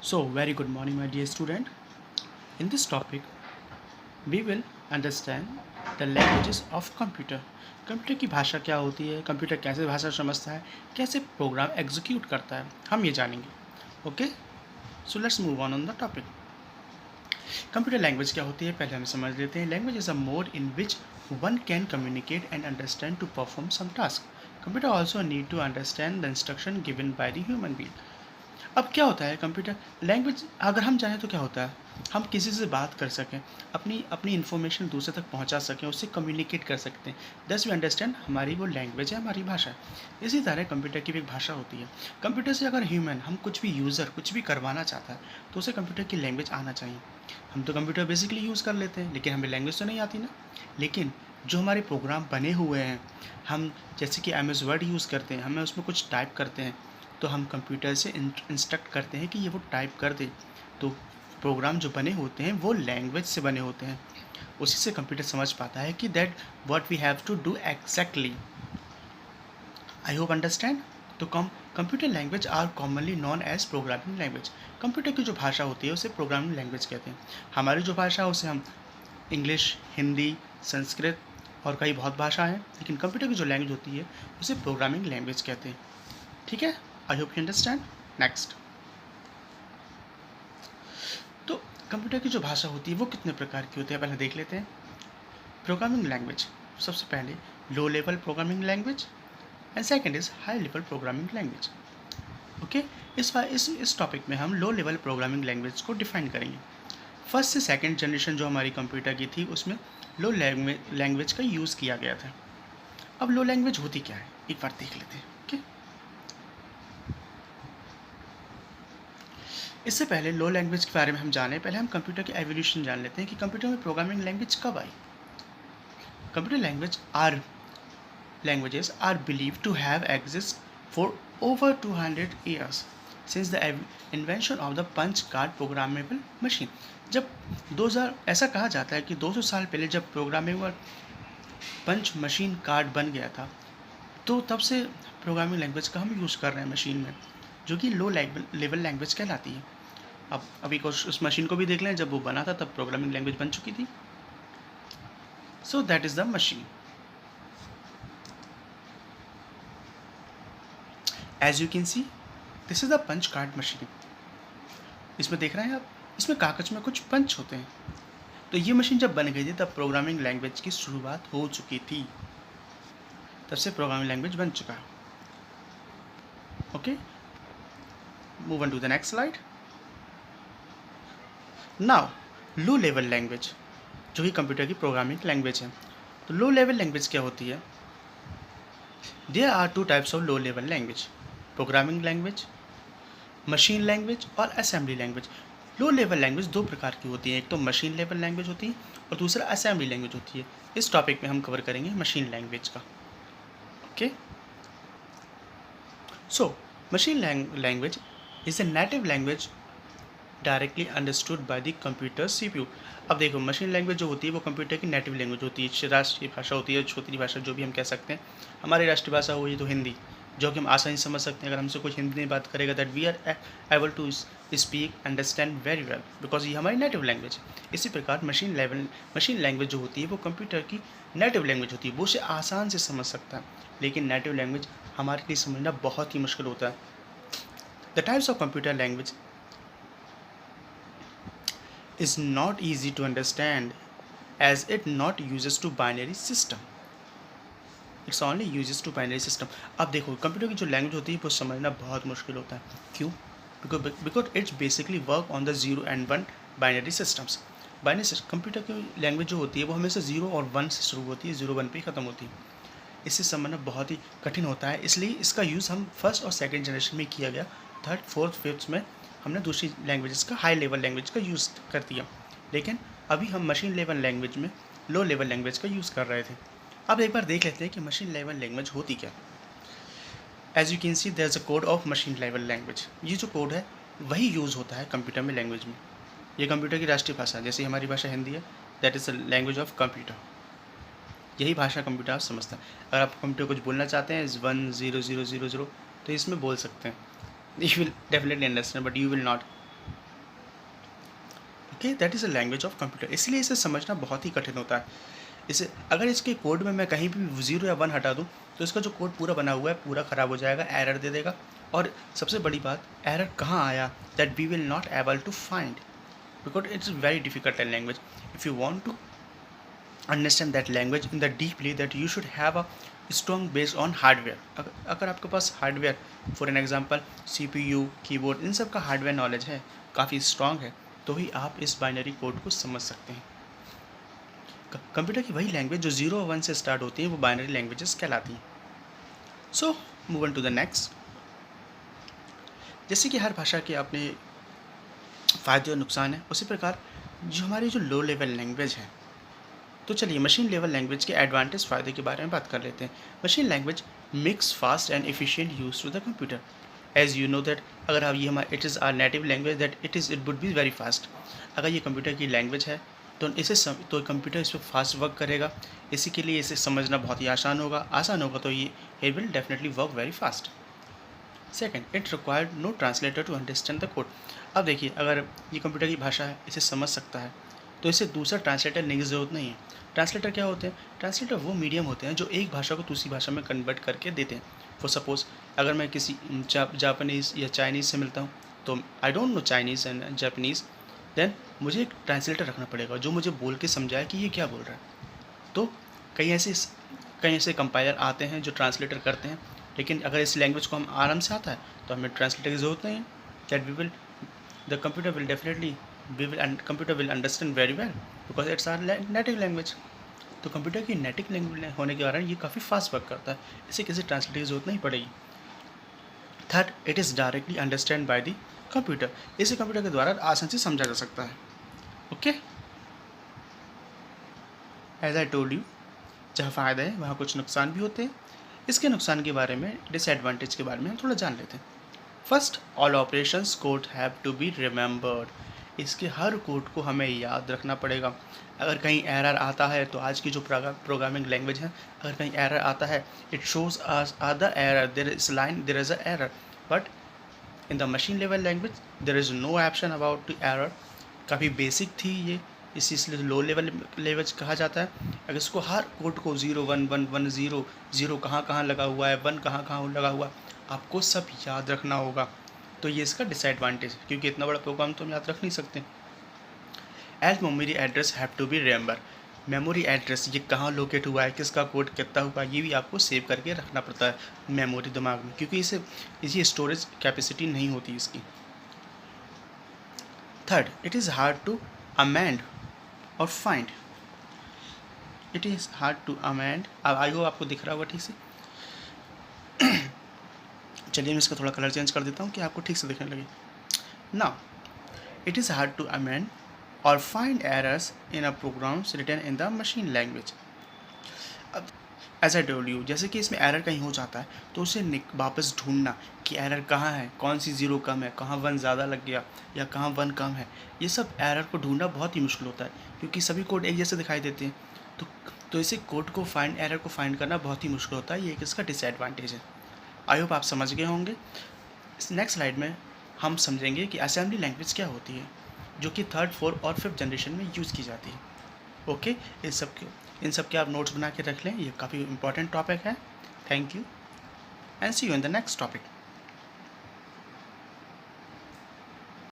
So, very good morning, my dear student. In this topic, we will understand the languages of computer. Computer की भाषा क्या होती है, computer कैसे भाषा समझता है, कैसे प्रोग्राम एग्जीक्यूट करता है, हम ये जानेंगे. Okay, so let's move on the topic. Computer language क्या होती है पहले हम समझ लेते हैं. Language is a mode in which one can communicate and understand to perform some task. Computer also need to understand the instruction given by the human being. अब क्या होता है कंप्यूटर लैंग्वेज, अगर हम चाहें तो क्या होता है, हम किसी से बात कर सकें, अपनी अपनी इन्फॉर्मेशन दूसरे तक पहुंचा सकें, उससे कम्युनिकेट कर सकते हैं. दस वी अंडरस्टैंड, हमारी वो लैंग्वेज है, हमारी भाषा है. इसी तरह कंप्यूटर की भी एक भाषा होती है. कंप्यूटर से अगर ह्यूमन, हम कुछ भी यूज़र कुछ भी करवाना चाहता है तो उसे कंप्यूटर की लैंग्वेज आना चाहिए. हम तो कंप्यूटर बेसिकली यूज़ कर लेते हैं, लेकिन हमें लैंग्वेज तो नहीं आती ना. लेकिन जो हमारे प्रोग्राम बने हुए हैं, हम जैसे कि एम एस वर्ड यूज़ करते हैं, हमें उसमें कुछ टाइप करते हैं, तो हम कंप्यूटर से इंस्ट्रक्ट करते हैं कि ये वो टाइप कर दे. तो प्रोग्राम जो बने होते हैं वो लैंग्वेज से बने होते हैं. उसी से कंप्यूटर समझ पाता है कि that what we have to do exactly. I hope understand. तो computer language are commonly known as programming language. Computer की जो भाषा होती है उसे प्रोग्रामिंग लैंग्वेज कहते हैं. हमारी जो भाषा है उसे हम इंग्लिश, हिंदी, संस्कृत और कई बहुत भाषा हैं, लेकिन कंप्यूटर की जो लैंग्वेज होती है उसे प्रोग्रामिंग लैंग्वेज कहते हैं. ठीक है, I hope you understand. Next, तो कंप्यूटर की जो भाषा होती है वो कितने प्रकार की होती है पहले देख लेते हैं. प्रोग्रामिंग लैंग्वेज, सबसे पहले low level programming language and second is high level programming language. Okay, इस टॉपिक में हम लो लेवल प्रोग्रामिंग लैंग्वेज को डिफाइन करेंगे. फर्स्ट से सेकंड जनरेशन जो हमारी कंप्यूटर की थी उसमें लो लैंग्वेज का यूज़ किया गया था. अब लो लैंग्वेज होती क्या है एक बार देख लेते हैं. ओके, इससे पहले लो लैंग्वेज के बारे में हम जाने, पहले हम कंप्यूटर की एवोल्यूशन जान लेते हैं कि कंप्यूटर में प्रोग्रामिंग लैंग्वेज कब आई. Computer languages are believed to have existed for over 200 years since the invention of the punch card programmable machine. जब 2000, ऐसा कहा जाता है कि 200 साल पहले जब प्रोग्रामेबल पंच मशीन कार्ड बन गया था, तो तब से प्रोग्रामिंग लैंग्वेज का हम यूज़ कर रहे हैं मशीन में, जो कि लो लेवल लैंग्वेज कहलाती है. अब अभी उस मशीन को भी देख लें, जब वो बना था तब प्रोग्रामिंग लैंग्वेज बन चुकी थी. So that is the machine. As you can see, this is the punch card machine. इसमें देख रहे हैं आप, इसमें कागज में पंच पंच होते हैं. तो ये मशीन जब बन गई थी तब प्रोग्रामिंग लैंग्वेज की शुरुआत हो चुकी थी, तब से प्रोग्रामिंग लैंग्वेज बन चुका है. Okay, move on to the next slide. Now low level language, जो कि कंप्यूटर की प्रोग्रामिंग लैंग्वेज है. तो लो लेवल लैंग्वेज क्या होती है? There are two types of low level language: programming language, machine language और assembly language. Low level language दो प्रकार की होती है, एक तो मशीन लेवल लैंग्वेज होती है और दूसरा असेंबली लैंग्वेज होती है. इस टॉपिक में हम कवर करेंगे मशीन लैंग्वेज का. Okay, so machine language is a native language directly understood by the computer CPU. अब देखो, मशीन लैंग्वेज जो होती है वो कंप्यूटर की नेटिव लैंग्वेज होती है, राष्ट्रीय भाषा होती है, क्षेत्रीय भाषा जो भी हम कह सकते हैं. हमारी राष्ट्रीय भाषा हुई तो हिंदी, जो कि हम आसानी से समझ सकते हैं. अगर हमसे कुछ हिंदी में बात करेगा that we are able to speak understand very well, because ये हमारी नेटिव लैंग्वेज है. इसी प्रकार मशीन लैंग्वेज जो होती है वो कंप्यूटर की नेटिव लैंग्वेज होती है, वो उसे आसान से समझ सकता है. लेकिन नेटिव लैंग्वेज हमारे लिए समझना बहुत ही मुश्किल होता है. The types of computer language is not easy to understand as it not uses to binary system. It's only uses to binary system. अब देखो, कंप्यूटर की जो लैंग्वेज होती है वो समझना बहुत मुश्किल होता है. क्यों? Because it's basically work on the 0 and 1 binary systems. Computer की लैंग्वेज जो होती है वो हमेशा 0 और 1 से शुरू होती है, 0 1 पे ही ख़त्म होती है. इससे समझना बहुत ही कठिन होता है, इसलिए इसका यूज़ हम फर्स्ट और सेकेंड जनरेशन में किया गया. थर्ड, फोर्थ, फिफ्थ में हमने दूसरी लैंग्वेजेस का, हाई लेवल लैंग्वेज का यूज़ कर दिया. लेकिन अभी हम मशीन लेवल लैंग्वेज में लो लेवल लैंग्वेज का यूज़ कर रहे थे. अब एक बार देख लेते हैं कि मशीन लेवल लैंग्वेज होती क्या. As you can see, there is a code of machine level language. ये जो कोड है वही यूज़ होता है कंप्यूटर में लैंग्वेज में. ये कंप्यूटर की राष्ट्रीय भाषा है, जैसे हमारी भाषा हिंदी है, that is the language of computer. यही भाषा कंप्यूटर समझता है. अगर आप कंप्यूटर कुछ बोलना चाहते हैं, इज़ 1 0 0 0 0, तो इसमें बोल सकते हैं. You will definitely understand, but you will not. Okay, that is a language of computer. इसलिए इसे समझना बहुत ही कठिन होता है। इसे अगर इसके कोड में मैं कहीं भी 0 या 1 हटा दूँ तो इसका जो कोड पूरा बना हुआ है पूरा ख़राब हो जाएगा, एरर दे देगा। और सबसे बड़ी बात, एरर कहाँ आया, that we will not able to find, because it's very difficult language. If you want to understand that language in the deeply, that you should have a strong based on hardware. अगर आपके पास hardware, for an example CPU, keyboard, इन सब का hardware knowledge है, काफ़ी strong है, तो ही आप इस बाइनरी कोड को समझ सकते हैं। कंप्यूटर की वही लैंग्वेज जो 0 और 1 से स्टार्ट होती हैं वो बाइनरी लैंग्वेजेस कहलाती हैं। So move on to the next. जैसे कि हर भाषा के अपने फ़ायदे और नुकसान हैं, उसी प्रकार जो हमारी जो लो लेवल लैंग्वेज है, तो चलिए मशीन लेवल लैंग्वेज के एडवांटेज फ़ायदे के बारे में बात कर लेते हैं। Machine language makes fast and efficient use to the computer. As you know that अगर आप ये हमारे it is our native language, that it would be very fast. अगर ये कंप्यूटर की लैंग्वेज है तो तो कंप्यूटर इस पर फास्ट वर्क करेगा। इसी के लिए इसे समझना बहुत ही आसान होगा तो ये it will definitely work very fast. Second, it required no translator to understand the code. अब देखिए, अगर ये कंप्यूटर की भाषा है, इसे समझ सकता है, तो इसे दूसरा ट्रांसलेटर लेने की ज़रूरत नहीं है। ट्रांसलेटर क्या होते हैं? ट्रांसलेटर वो मीडियम होते हैं जो एक भाषा को दूसरी भाषा में कन्वर्ट करके देते हैं। फॉर सपोज़ अगर मैं किसी जापानीज़ या चाइनीज़ से मिलता हूँ, तो I don't know Chinese and Japanese, then मुझे एक ट्रांसलेटर रखना पड़ेगा जो मुझे बोल के समझाए कि ये क्या बोल रहा है। तो कई ऐसे कंपाइलर आते हैं जो ट्रांसलेटर करते हैं, लेकिन अगर इस लैंग्वेज को हम आराम से आता है तो हमें ट्रांसलेटर की ज़रूरत नहीं है। That we will the computer will definitely computer will understand very well because it's our native language. तो कंप्यूटर की नेटिव लैंग्वेज होने के कारण ये काफ़ी फास्ट वर्क करता है, इसे किसी ट्रांसलेटर की ज़रूरत नहीं पड़ेगी। Third, it is directly understand by the computer. इसे कंप्यूटर के द्वारा आसान से समझा जा सकता है। Okay, as I told you, जहाँ फ़ायदा है वहाँ कुछ नुकसान भी होते हैं। इसके नुकसान के बारे में, डिसएडवांटेज के बारे में हम थोड़ा जान लेते हैं। First, all operations code have to be remembered. इसके हर कोड को हमें याद रखना पड़ेगा। अगर कहीं एरर आता है, तो आज की जो प्रोग्रामिंग लैंग्वेज है, अगर कहीं एरर आता है, it shows us the error, there is a error, but in the machine level language there is no option about the error. काफ़ी बेसिक थी ये, इसलिए लो लेवल लैंग्वेज कहा जाता है। अगर इसको हर कोड को 0 1 1 1 0 0 कहाँ कहाँ लगा हुआ है, 1 कहाँ कहाँ लगा हुआ, आपको सब याद रखना होगा। तो ये इसका डिसएडवांटेज है, क्योंकि इतना बड़ा प्रोग्राम तो हम याद रख नहीं सकते। As memory address have to be remember. Memory address ये कहाँ लोकेट हुआ है, किसका कोड कितना हुआ, ये भी आपको सेव करके रखना पड़ता है मेमोरी दिमाग में, क्योंकि इसी स्टोरेज कैपेसिटी नहीं होती इसकी। Third, it is hard to amend और find. It is hard to amend. अब आई होप आपको दिख रहा होगा ठीक से। चलिए मैं इसका थोड़ा कलर चेंज कर देता हूँ कि आपको ठीक से दिखने लगे। Now, it is hard to amend और find errors in a programs written in the machine language. अब एज आई टोल्ड यू, जैसे कि इसमें एरर कहीं हो जाता है तो उसे वापस ढूंढना कि एरर कहाँ है, कौन सी 0 कम है, कहाँ 1 ज़्यादा लग गया या कहाँ 1 कम है, ये सब एरर को ढूंढना बहुत ही मुश्किल होता है, क्योंकि सभी कोड एक जैसे दिखाई देते हैं। तो इसे कोड को एरर को फाइंड करना बहुत ही मुश्किल होता है। ये एक इसका डिसएडवांटेज है। आई होप आप समझ गए होंगे। इस नेक्स्ट स्लाइड में हम समझेंगे कि असेंबली लैंग्वेज क्या होती है, जो कि 3rd, 4th और 5th जनरेशन में यूज़ की जाती है। ओके, इन सब के आप नोट्स बना के रख लें, ये काफ़ी इंपॉर्टेंट टॉपिक है। Thank you and see you in the next topic.